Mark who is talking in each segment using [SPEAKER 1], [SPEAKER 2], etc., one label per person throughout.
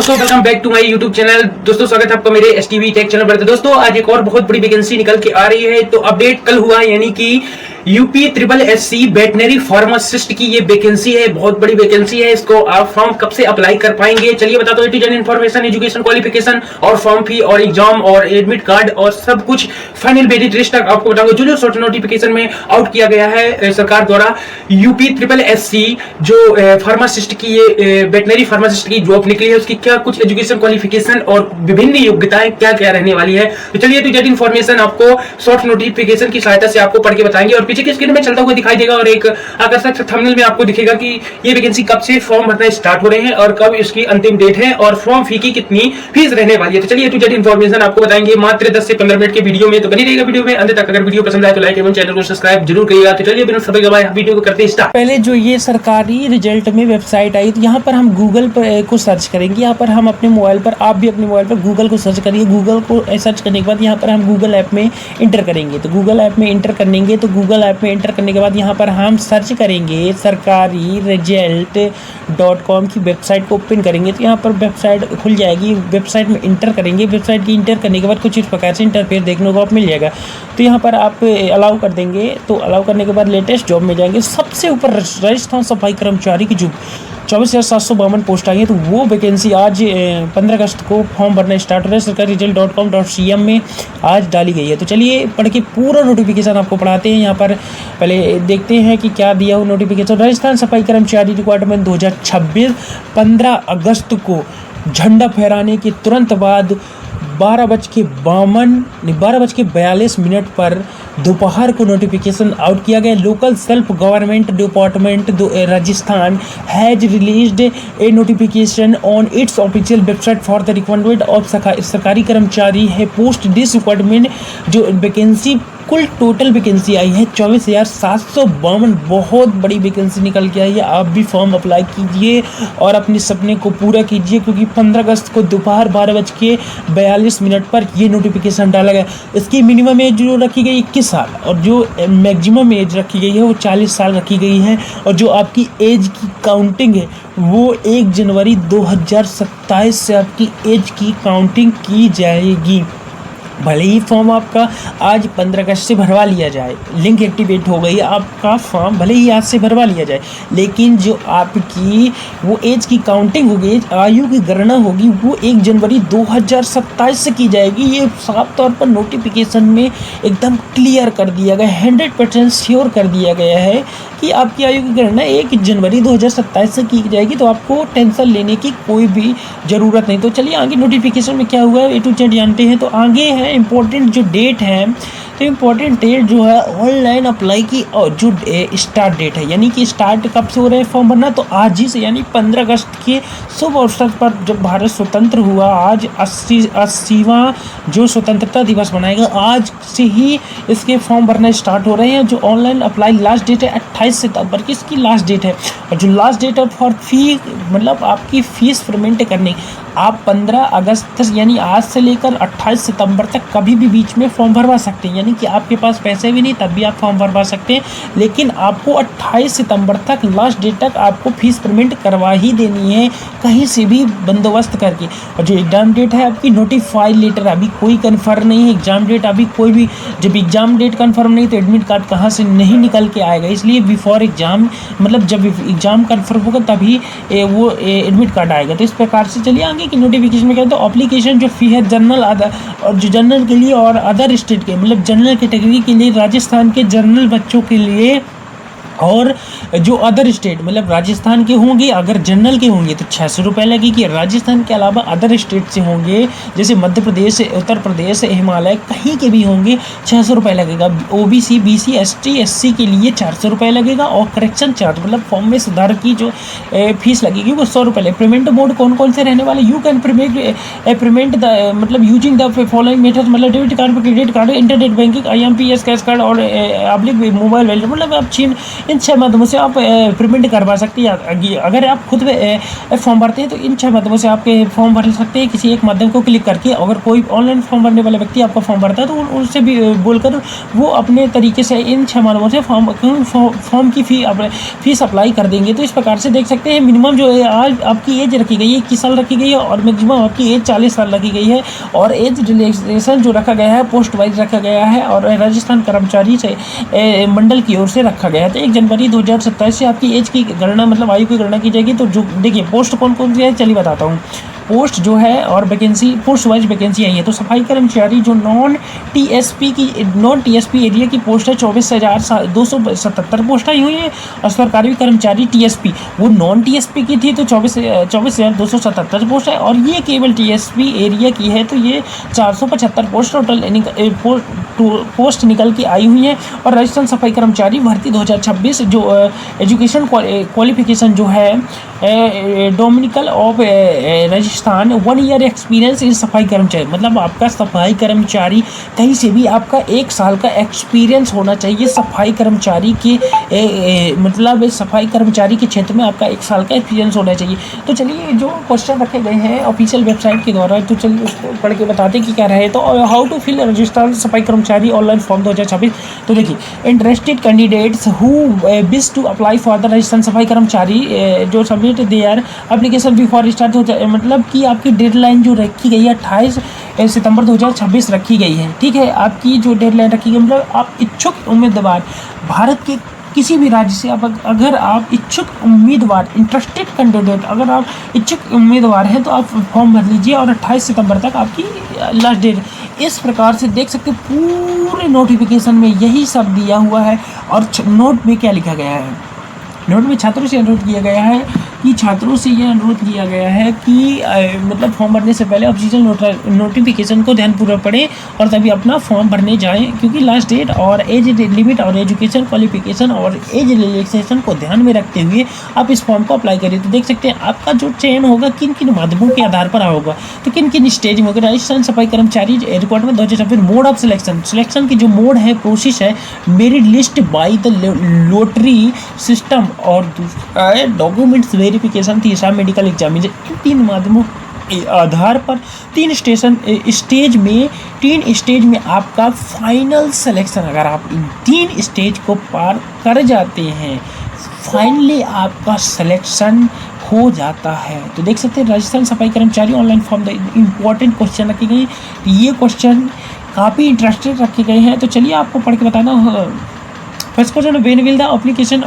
[SPEAKER 1] दोस्तों welcome back to my YouTube channel. दोस्तों स्वागत है आपका मेरे एसटीवी टेक चैनल पर। दोस्तों आज एक और बहुत बड़ी वैकेंसी निकल के आ रही है। तो अपडेट कल हुआ, यानी कि UP triple SC veterinary pharmacist की ये वैकेंसी है, बहुत बड़ी वैकेंसी है। इसको आप फॉर्म कब से अप्लाई कर पाएंगे, चलिए बता दो। इन्फॉर्मेशन, एजुकेशन क्वालिफिकेशन और फॉर्म फी और एग्जाम और एडमिट कार्ड और सब कुछ फाइनल मेरिट लिस्ट तक आपको बताऊंगा। जो शॉर्ट नोटिफिकेशन में आउट किया गया है सरकार द्वारा यूपी ट्रिपल एससी जो फार्मासिस्ट की ये वेटनरी फार्मासिस्ट की जॉब निकली है, उसकी क्या कुछ एजुकेशन क्वालिफिकेशन और विभिन्न योग्यताएं क्या क्या रहने वाली है। तो चलिए टू जेड इन्फॉर्मेशन आपको शॉर्ट नोटिफिकेशन की सहायता से आपको पढ़ के बताएंगे और पीछे की स्क्रीन में चलता हुआ दिखाई देगा और एक आकर्षक थंबनेल में आपको दिखेगा कि ये वैकेंसी कब से फॉर्म भरना स्टार्ट हो रहे हैं और कब इसकी अंतिम डेट है और फॉर्म फी की कितनी फीस रहने वाली है। तो चलिए टू जेड इन्फॉर्मेशन आपको बताएंगे मात्र 10 से 15 मिनट के वीडियो में। तो बनी रहेगा वीडियो में अंत तक। अगर वीडियो पसंद आए तो लाइक एवं चैनल को सब्सक्राइब जरूर करिएगा। तो चलिए बिना समय गवाए वीडियो को करते हैं स्टार्ट।
[SPEAKER 2] पहले जो ये सरकारी रिजल्ट में वेबसाइट आई, तो यहाँ पर हम गूगल पर को सर्च करेंगे। यहाँ पर हम अपने मोबाइल पर, आप भी अपने मोबाइल पर गूगल को सर्च करिए। गूगल को सर्च करने के बाद यहाँ पर हम गूगल ऐप में इंटर करेंगे। तो गूगल ऐप में इंटर करेंगे तो गूगल ऐप में इंटर करने के बाद यहाँ पर हम सर्च करेंगे सरकारी रिजल्ट.com की वेबसाइट को ओपन करेंगे। तो यहाँ पर वेबसाइट खुल जाएगी। वेबसाइट में इंटर करेंगे। वेबसाइट की इंटर करने के बाद कुछ इस प्रकार से इंटरफेस देखने को आप मिल जाएगा। तो यहाँ पर आप अलाउ कर देंगे। तो अलाउ करने के बाद लेटेस्ट जॉब में जाएंगे। सबसे ऊपर राजस्थान सफाई कर्मचारी की जो 24,752 पोस्ट आई है, तो वो वैकेंसी आज 15 अगस्त को फॉर्म भरना स्टार्ट हो रहा है। सरकारी रिजल्ट.com.cm में आज डाली गई है। तो चलिए पढ़ के पूरा नोटिफिकेशन आपको पढ़ाते हैं। यहाँ पर पहले देखते हैं कि क्या दिया हो नोटिफिकेशन। राजस्थान सफाई कर्मचारी रिक्वायरमेंट 2026 15 अगस्त को झंडा फहराने के तुरंत बाद 12:42 पर दोपहर को नोटिफिकेशन आउट किया गया। Local self government department Rajasthan has released A notification on it's official website for the requirement of सरकारी कर्मचारी है पोस्ट दिस रिक्वायरमेंट। जो वैकेंसी कुल टोटल वैकेंसी आई है 24,752। बहुत बड़ी वैकेंसी निकल के आई है। आप भी फॉर्म अप्लाई कीजिए और अपने सपने को पूरा कीजिए, क्योंकि 15 अगस्त को दोपहर 12:42 पर ये नोटिफिकेशन डाला गया। इसकी मिनिमम एज जो रखी गई 21 साल और जो मैक्सिमम एज रखी गई है वो 40 साल रखी गई है। और जो आपकी एज की काउंटिंग है वो 1 जनवरी 2027 से आपकी एज की काउंटिंग की जाएगी। भले ही फॉर्म आपका आज 15 अगस्त से भरवा लिया जाए, लिंक एक्टिवेट हो गई, आपका फॉर्म भले ही आज से भरवा लिया जाए, लेकिन जो आपकी वो एज की काउंटिंग होगी, आयु की गणना होगी, वो 1 जनवरी 2027 से की जाएगी। ये साफ तौर पर नोटिफिकेशन में एकदम क्लियर कर दिया गया, 100% श्योर कर दिया गया है कि आपकी आयु की गणना 1 जनवरी 2027 से की जाएगी। तो आपको टेंशन लेने की कोई भी ज़रूरत नहीं। तो चलिए आगे नोटिफिकेशन में क्या हुआ है ए टू जेड जानते हैं। तो आगे है इम्पोर्टेंट जो डेट है, तो इम्पोर्टेंट डेट जो है ऑनलाइन अप्लाई की और जो स्टार्ट डेट है, यानी कि स्टार्ट कब से हो रहा है फॉर्म भरना, तो आज ही से, यानी 15 अगस्त के शुभ अवसर पर जब भारत स्वतंत्र हुआ, आज 80वां जो स्वतंत्रता दिवस मनाएगा, आज से ही इसके फॉर्म भरना स्टार्ट हो रहे हैं। जो ऑनलाइन अप्लाई लास्ट डेट है 28 सितंबर की इसकी लास्ट डेट है। और जो लास्ट डेट है फॉर फी, मतलब आपकी फीस पेमेंट करनी, आप 15 अगस्त यानी आज से लेकर 28 सितंबर तक कभी भी बीच में फॉर्म भरवा सकते हैं। यानी कि आपके पास पैसे भी नहीं तब भी आप फॉर्म भरवा सकते हैं, लेकिन आपको 28 सितंबर तक लास्ट डेट तक आपको फीस पेमेंट करवा ही देनी है, कहीं से भी बंदोबस्त करके। और जो एग्ज़ाम डेट है आपकी, नोटिफाइड लेटर अभी कोई कन्फर्म नहीं है। एग्ज़ाम डेट अभी कोई भी, जब एग्ज़ाम डेट कन्फर्म नहीं तो एडमिट कार्ड कहाँ से नहीं निकल के आएगा। इसलिए बिफोर एग्ज़ाम, मतलब जब एग्ज़ाम कन्फर्म होगा तभी वो एडमिट कार्ड आएगा। तो इस प्रकार से चलिए आगे की नोटिफिकेशन में क्या है। तो एप्लीकेशन जो फ़ी है जनरल, अदर, और जो जनरल के लिए और अदर स्टेट के, मतलब जनरल कैटेगरी के लिए, राजस्थान के जनरल बच्चों के लिए, और जो अदर स्टेट मतलब राजस्थान के होंगे, अगर जनरल के होंगे तो 600 रुपये लगेगी। राजस्थान के अलावा अदर स्टेट से होंगे, जैसे मध्य प्रदेश, उत्तर प्रदेश, हिमालय, कहीं के भी होंगे, 600 रुपये लगेगा। ओबीसी, बीसी, एसटी, एससी के लिए 400 रुपये लगेगा। और करेक्शन चार्ज, मतलब फॉर्म में सुधार की जो फीस लगेगी वो 100 रुपये लगेगी। पेमेंट मोड कौन कौन से रहने वाले, यू कैन पेमेंट मतलब यूजिंग द फॉलोइंग मेथड, मतलब debit card, credit card, internet banking, IMPS cash card और मोबाइल वैलेट, मतलब आप इन 6 माध्यमों से आप पेमेंट करवा सकते हैं। अगर आप खुद फॉर्म भरते हैं तो इन 6 माध्यमों से आपके फॉर्म भर सकते हैं किसी एक माध्यम को क्लिक करके। अगर कोई ऑनलाइन फॉर्म भरने वाला व्यक्ति आपका फॉर्म भरता है तो उनसे भी बोलकर वो अपने तरीके से इन 6 माध्यमों से फॉर्म की फीस अप्लाई कर देंगे। तो इस प्रकार से देख सकते हैं मिनिमम जो है आज आपकी एज रखी गई है 21 साल रखी गई है और मैक्सिमम आपकी एज 40 साल रखी गई है। और एज रिलैक्सेशन जो रखा गया है पोस्ट वाइज रखा गया है और राजस्थान कर्मचारी से मंडल की ओर से रखा गया है। तो 1 जनवरी 2027 से आपकी एज की गणना मतलब आयु की गणना की जाएगी। तो जो देखिए पोस्ट कौन कौन सी है चलिए बताता हूँ। पोस्ट जो है और वैकेंसी पोस्ट वाइज वैकेंसी आई है। तो सफाई कर्मचारी जो नॉन टीएसपी एरिया की पोस्ट है 24,277 पोस्ट आई हुई है। और सरकारी कर्मचारी टीएसपी वो नॉन टीएसपी की थी तो 24,277 पोस्ट है। और ये केवल टीएसपी एरिया की है तो ये 475 पोस्ट टोटल पोस्ट निकल के आई हुई है। और राजस्थान सफाई कर्मचारी भर्ती 2026 जो एजुकेशन क्वालिफिकेशन जो है domicile of Rajasthan 1 year experience in सफाई कर्मचारी मतलब आपका सफाई कर्मचारी कहीं से भी आपका 1 साल का एक्सपीरियंस होना चाहिए। सफाई कर्मचारी के मतलब सफाई कर्मचारी के क्षेत्र में आपका 1 साल का एक्सपीरियंस होना चाहिए। तो चलिए जो क्वेश्चन रखे गए हैं ऑफिशियल वेबसाइट के द्वारा तो चलिए उसको पढ़ के बताते कि क्या रहे। तो हाउ टू फिल राजस्थान सफाई कर्मचारी ऑनलाइन फॉर्म 2026। तो देखिए interested candidates who wish to apply for the Rajasthan सफाई कर्मचारी जो submit their application before start मतलब कि आपकी डेडलाइन जो रखी गई है 28 सितंबर 2026 रखी गई है। ठीक है आपकी जो डेडलाइन रखी गई मतलब आप इच्छुक उम्मीदवार भारत के किसी भी राज्य से अगर आप इच्छुक उम्मीदवार इंटरेस्टेड कैंडिडेट अगर आप इच्छुक उम्मीदवार हैं तो आप फॉर्म भर लीजिए और 28 सितंबर तक आपकी लास्ट डेट। इस प्रकार से देख सकते पूरे नोटिफिकेशन में यही सब दिया हुआ है। और नोट में क्या लिखा गया है नोट में छात्रों से अनुरोध किया गया है कि छात्रों से यह अनुरोध किया गया है कि मतलब फॉर्म भरने से पहले ऑफिशियल नोटिफिकेशन को ध्यानपूर्वक पढ़ें और तभी अपना फॉर्म भरने जाएं क्योंकि लास्ट डेट और एज लिमिट और एजुकेशन क्वालिफिकेशन और एज रिलैक्सेशन को ध्यान में रखते हुए आप इस फॉर्म को अप्लाई करिए। तो देख सकते हैं आपका जो चयन होगा किन किन माध्यमों के आधार पर होगा तो किन किन स्टेज में होगा। राजस्थान सफाई कर्मचारी रिक्वायरमेंट 2026 मोड ऑफ सिलेक्शन की जो मोड है प्रोसेस है merit list by the lottery system और दूसरा है डॉक्यूमेंट्स वेरिफिकेशन तीसरा मेडिकल एग्जामिनेशन। इन 3 माध्यमों के आधार पर 3 स्टेज में आपका फाइनल सिलेक्शन अगर आप इन 3 स्टेज को पार कर जाते हैं फाइनली आपका सिलेक्शन हो जाता है। तो देख सकते हैं राजस्थान सफाई कर्मचारी online form the important question रखे गए। ये क्वेश्चन काफ़ी इंटरेस्टेड रखे गए हैं तो चलिए आपको पढ़ के बताना। First question when will the application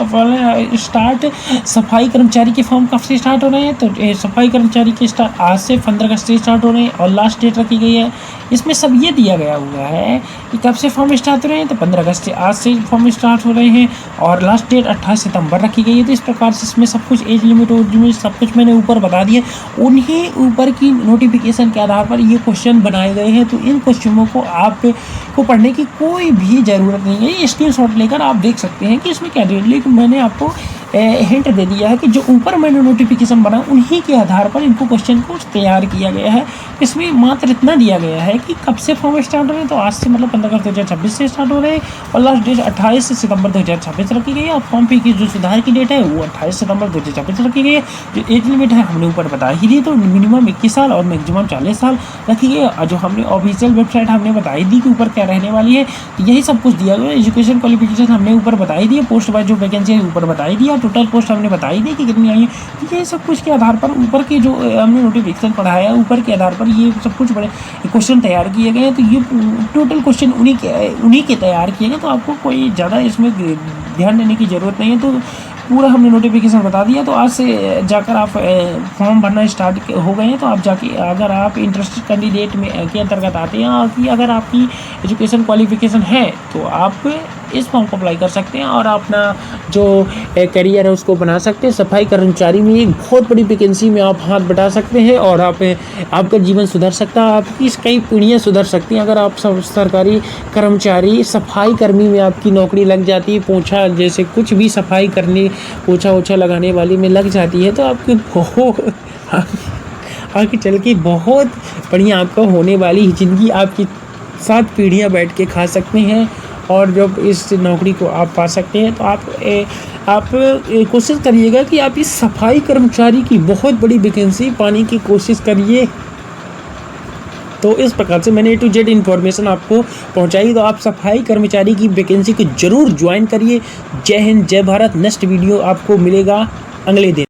[SPEAKER 2] start सफाई कर्मचारी के फॉर्म कब से स्टार्ट हो रहे हैं तो सफाई कर्मचारी के आज से 15 अगस्त से स्टार्ट हो रहे हैं और लास्ट डेट रखी गई है। इसमें सब ये दिया गया हुआ है कि कब से फॉर्म स्टार्ट हो रहे हैं तो 15 अगस्त से आज से फॉर्म स्टार्ट हो रहे हैं और लास्ट डेट 28 सितंबर रखी गई है। तो इस प्रकार से इसमें सब कुछ एज लिमिट सब कुछ मैंने ऊपर बता दिया। उन्हीं ऊपर की नोटिफिकेशन के आधार पर ये क्वेश्चन बनाए गए हैं तो इन क्वेश्चनों को आपको पढ़ने की कोई भी ज़रूरत नहीं है। ये स्क्रीनशॉट लेकर आप देख सकते हैं कि इसमें क्या दे लेकिन मैंने आपको हिंट दे दिया है कि जो ऊपर मैंने नोटिफिकेशन बना उन्हीं के आधार पर इनको क्वेश्चन को तैयार किया गया है। इसमें मात्र इतना दिया गया है कि कब से फॉर्म स्टार्ट हो रहे हैं तो आज से मतलब 15 अगस्त 2026 से स्टार्ट हो रहे हैं और लास्ट डेट 28 सितंबर 2026 रखी गई है। और फॉर्म पे की जो सुधार की डेट है वो 28 सितंबर 2026 रखी गई है। जो एज लिमिट है हमने ऊपर बता ही दी तो मिनिमम 21 साल और मैक्सिमम 40 साल रखी गई है। जो हमने ऑफिशियल वेबसाइट हमने बताई दी कि ऊपर क्या रहने वाली है यही सब कुछ दिया गया। एजुकेशन क्वालिफिकेशन हमने ऊपर बताई दी, पोस्ट वाइज जो वैकेंसी है ऊपर बताई दिया, टोटल पोस्ट हमने बताई दी कि कितनी आई है। तो ये सब कुछ के आधार पर ऊपर के जो हमने नोटिफिकेशन पढ़ाया ऊपर के आधार पर ये सब कुछ बड़े क्वेश्चन तैयार किए गए हैं। तो ये टोटल क्वेश्चन उन्हीं के तैयार किए गए तो आपको कोई ज़्यादा इसमें ध्यान देने की ज़रूरत नहीं है। तो पूरा हमने नोटिफिकेशन बता दिया। तो आज से जाकर आप फॉर्म भरना स्टार्ट हो गए हैं तो आप जाके अगर आप इंटरेस्टेड कैंडिडेट में के अंतर्गत आते हैं और कि अगर आपकी एजुकेशन क्वालिफिकेशन है तो आप इस फॉर्म को अप्लाई कर सकते हैं और अपना जो करियर है उसको बना सकते हैं। सफाई कर्मचारी में एक बहुत बड़ी वैकेंसी में आप हाथ बटा सकते हैं और आपका जीवन सुधर सकता है, आपकी कई पीढ़ियाँ सुधर सकती हैं। अगर आप सरकारी कर्मचारी सफाई कर्मी में आपकी नौकरी लग जाती है, पोछा जैसे कुछ भी सफाई करने पोछा ओछा लगाने वाली में लग जाती है तो आपकी बहुत आगे चल के बहुत बढ़िया आपका होने वाली ज़िंदगी आपकी 7 पीढ़ियाँ बैठ के खा सकते हैं और जब इस नौकरी को आप पा सकते हैं तो आप कोशिश करिएगा कि आप इस सफाई कर्मचारी की बहुत बड़ी वैकेंसी पाने की कोशिश करिए। तो इस प्रकार से मैंने A to Z इन्फॉर्मेशन आपको पहुंचाई। तो आप सफाई कर्मचारी की वैकेंसी को जरूर ज्वाइन करिए। जय हिंद, जय भारत। नेक्स्ट वीडियो आपको मिलेगा अगले दिन।